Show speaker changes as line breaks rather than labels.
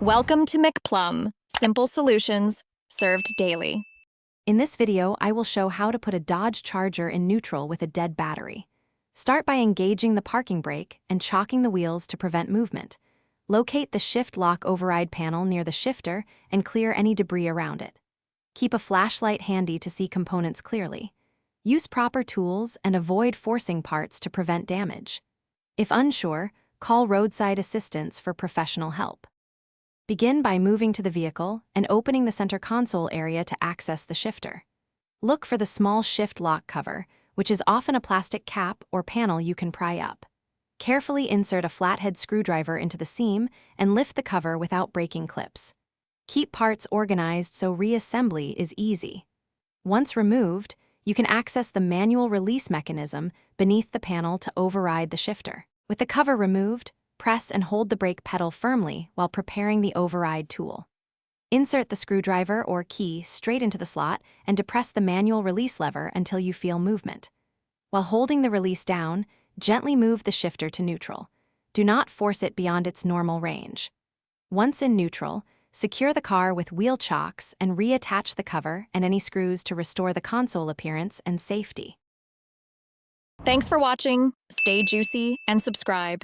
Welcome to McPlum, simple solutions served daily.
In this video, I will show how to put a Dodge Charger in neutral with a dead battery. Start by engaging the parking brake and chalking the wheels to prevent movement. Locate the shift lock override panel near the shifter and clear any debris around it. Keep a flashlight handy to see components clearly. Use proper tools and avoid forcing parts to prevent damage. If unsure, call roadside assistance for professional help. Begin by moving to the vehicle and opening the center console area to access the shifter. Look for the small shift lock cover, which is often a plastic cap or panel you can pry up. Carefully insert a flathead screwdriver into the seam and lift the cover without breaking clips. Keep parts organized so reassembly is easy. Once removed, you can access the manual release mechanism beneath the panel to override the shifter. With the cover removed, press and hold the brake pedal firmly while preparing the override tool. Insert the screwdriver or key straight into the slot and depress the manual release lever until you feel movement. While holding the release down, gently move the shifter to neutral. Do not force it beyond its normal range. Once in neutral, secure the car with wheel chocks and reattach the cover and any screws to restore the console appearance and safety.
Thanks for watching. Stay juicy and subscribe.